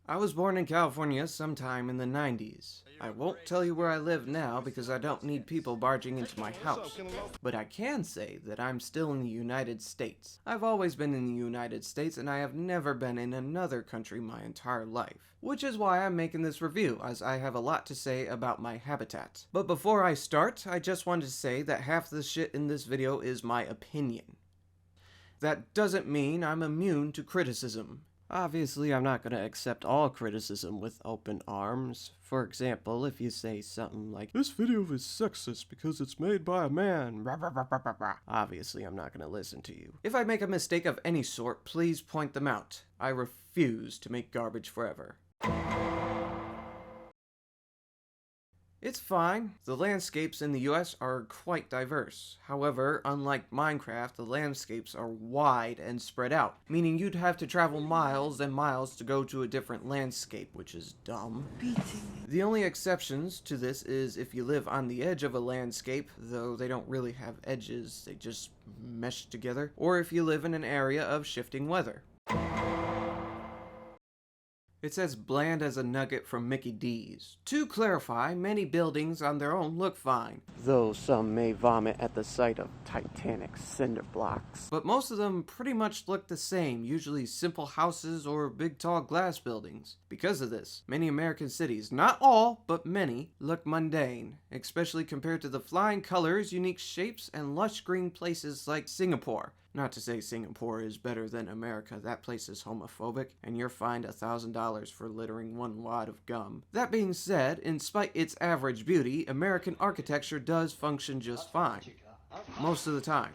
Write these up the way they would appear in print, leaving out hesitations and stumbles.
I was born in California sometime in the 90s. I won't tell you where I live now because I don't need people barging into my house. But I can say that I'm still in the United States. I've always been in the United States and I have never been in another country my entire life. Which is why I'm making this review, as I have a lot to say about my habitat. But before I start, I just wanted to say that half the shit in this video is my opinion. That doesn't mean I'm immune to criticism. Obviously, I'm not going to accept all criticism with open arms. For example, if you say something like, "This video is sexist because it's made by a man," obviously I'm not going to listen to you. If I make a mistake of any sort, please point them out. I refuse to make garbage forever. It's fine. The landscapes in the US are quite diverse. However, unlike Minecraft, the landscapes are wide and spread out, meaning you'd have to travel miles and miles to go to a different landscape, which is dumb. The only exceptions to this is if you live on the edge of a landscape, though they don't really have edges, they just mesh together, or if you live in an area of shifting weather. It's as bland as a nugget from Mickey D's. To clarify, many buildings on their own look fine, though some may vomit at the sight of Titanic cinder blocks. But most of them pretty much look the same, usually simple houses or big tall glass buildings. Because of this, many American cities, not all, but many, look mundane, especially compared to the flying colors, unique shapes, and lush green places like Singapore. Not to say Singapore is better than America, that place is homophobic, and you're fined $1,000 for littering one wad of gum. That being said, in spite its average beauty, American architecture does function just fine. Most of the time.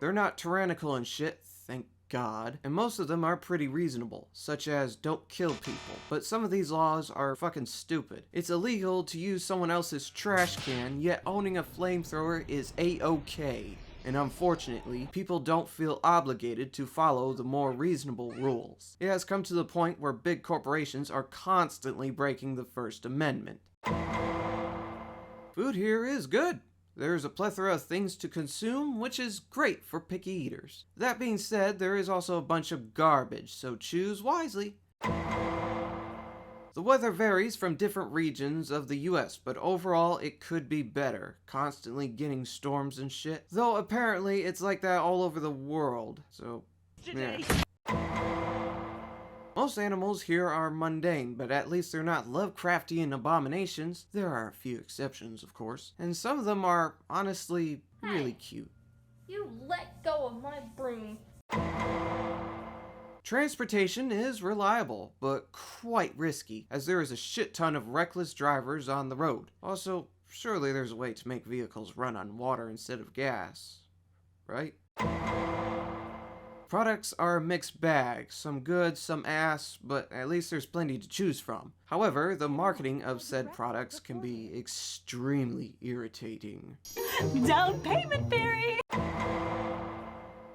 They're not tyrannical and shit, thank God, and most of them are pretty reasonable, such as don't kill people. But some of these laws are fucking stupid. It's illegal to use someone else's trash can, yet owning a flamethrower is a-okay. And unfortunately, people don't feel obligated to follow the more reasonable rules. It has come to the point where big corporations are constantly breaking the First Amendment. Food here is good. There's a plethora of things to consume, which is great for picky eaters. That being said, there is also a bunch of garbage, so choose wisely. The weather varies from different regions of the US, but overall it could be better, constantly getting storms and shit. Though apparently it's like that all over the world, so yeah. Most animals here are mundane, but at least they're not Lovecraftian abominations. There are a few exceptions, of course, and some of them are honestly really cute. You let go of my broom. Transportation is reliable, but quite risky, as there is a shit ton of reckless drivers on the road. Also, surely there's a way to make vehicles run on water instead of gas, right? Products are a mixed bag, some good, some ass, but at least there's plenty to choose from. However, the marketing of said products can be extremely irritating. Down payment fairy!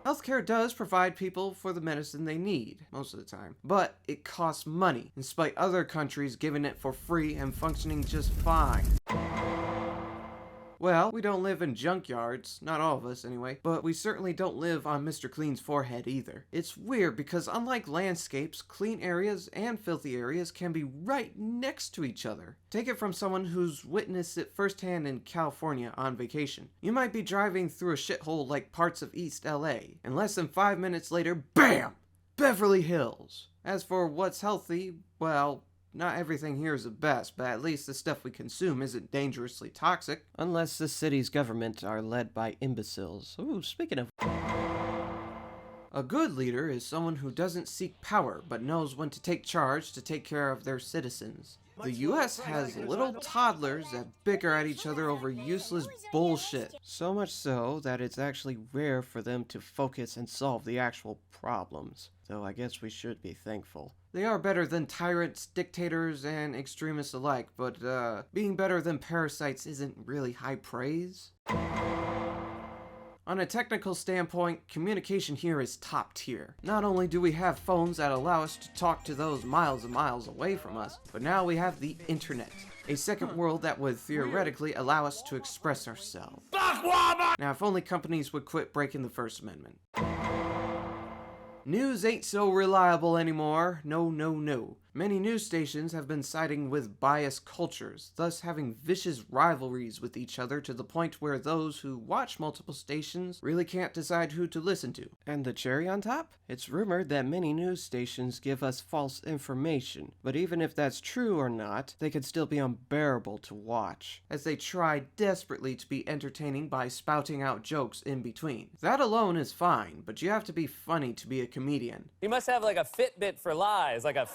Healthcare does provide people for the medicine they need, most of the time, but it costs money, despite other countries giving it for free and functioning just fine. Well, we don't live in junkyards, not all of us anyway, but we certainly don't live on Mr. Clean's forehead either. It's weird because unlike landscapes, clean areas and filthy areas can be right next to each other. Take it from someone who's witnessed it firsthand in California on vacation. You might be driving through a shithole like parts of East LA, and less than 5 minutes later, BAM! Beverly Hills. As for what's healthy, well, not everything here is the best, but at least the stuff we consume isn't dangerously toxic. Unless the city's government are led by imbeciles. Ooh, speaking of... A good leader is someone who doesn't seek power, but knows when to take charge to take care of their citizens. The US has little toddlers that bicker at each other over useless bullshit. So much so that it's actually rare for them to focus and solve the actual problems. Though I guess we should be thankful. They are better than tyrants, dictators, and extremists alike, but being better than parasites isn't really high praise. On a technical standpoint, communication here is top tier. Not only do we have phones that allow us to talk to those miles and miles away from us, but now we have the internet. A second world that would theoretically allow us to express ourselves. Now if only companies would quit breaking the First Amendment. News ain't so reliable anymore. No, no, no. Many news stations have been siding with biased cultures, thus having vicious rivalries with each other to the point where those who watch multiple stations really can't decide who to listen to. And the cherry on top? It's rumored that many news stations give us false information, but even if that's true or not, they could still be unbearable to watch, as they try desperately to be entertaining by spouting out jokes in between. That alone is fine, but you have to be funny to be a comedian. He must have like a Fitbit for lies, like a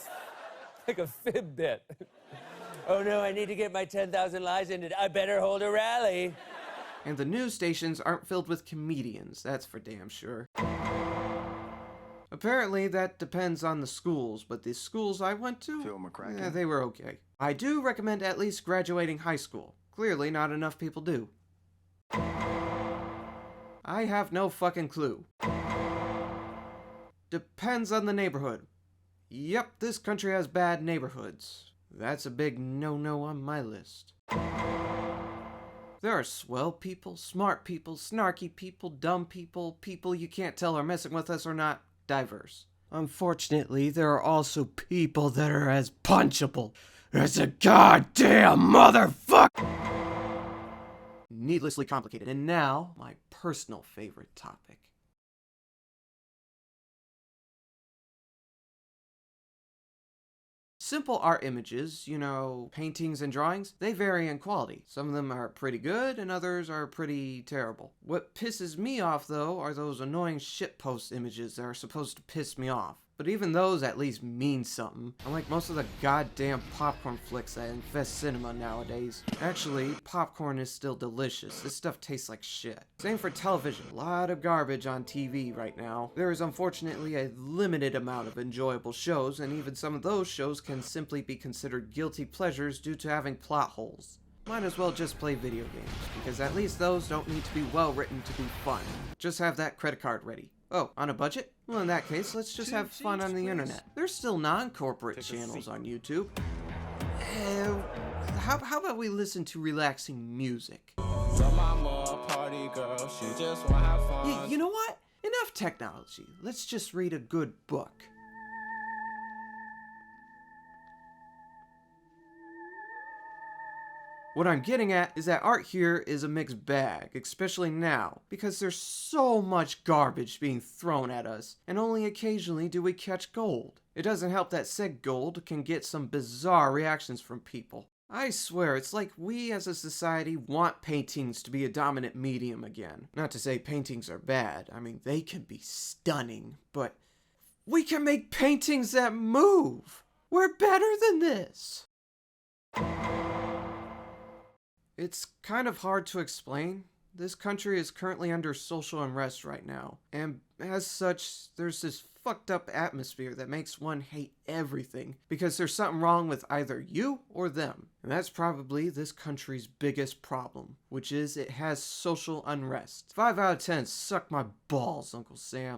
Fitbit. Oh no, I need to get my 10,000 lies in. I better hold a rally. And the news stations aren't filled with comedians, that's for damn sure. Apparently that depends on the schools, but the schools I went to, they were okay. I do recommend at least graduating high school. Clearly not enough people do. I have no fucking clue. Depends on the neighborhood. Yep, this country has bad neighborhoods. That's a big no-no on my list. There are swell people, smart people, snarky people, dumb people, people you can't tell are messing with us or not, diverse. Unfortunately, there are also people that are as punchable as a goddamn motherfucker! Needlessly complicated. And now, my personal favorite topic. Simple art images, you know, paintings and drawings, they vary in quality. Some of them are pretty good and others are pretty terrible. What pisses me off though are those annoying shitpost images that are supposed to piss me off. But even those at least mean something. Unlike most of the goddamn popcorn flicks that infest cinema nowadays. Actually, popcorn is still delicious. This stuff tastes like shit. Same for television. A lot of garbage on TV right now. There is unfortunately a limited amount of enjoyable shows, and even some of those shows can simply be considered guilty pleasures due to having plot holes. Might as well just play video games, because at least those don't need to be well written to be fun. Just have that credit card ready. Oh, on a budget? Well, in that case, let's just have fun on the internet. There's still non-corporate channels on YouTube. How about we listen to relaxing music? You know what? Enough technology. Let's just read a good book. What I'm getting at is that art here is a mixed bag, especially now, because there's so much garbage being thrown at us, and only occasionally do we catch gold. It doesn't help that said gold can get some bizarre reactions from people. I swear, it's like we as a society want paintings to be a dominant medium again. Not to say paintings are bad, I mean, they can be stunning, but we can make paintings that move! We're better than this! It's kind of hard to explain. This country is currently under social unrest right now, and as such, there's this fucked up atmosphere that makes one hate everything, because there's something wrong with either you or them. And that's probably this country's biggest problem, which is it has social unrest. 5 out of 10, suck my balls, Uncle Sam.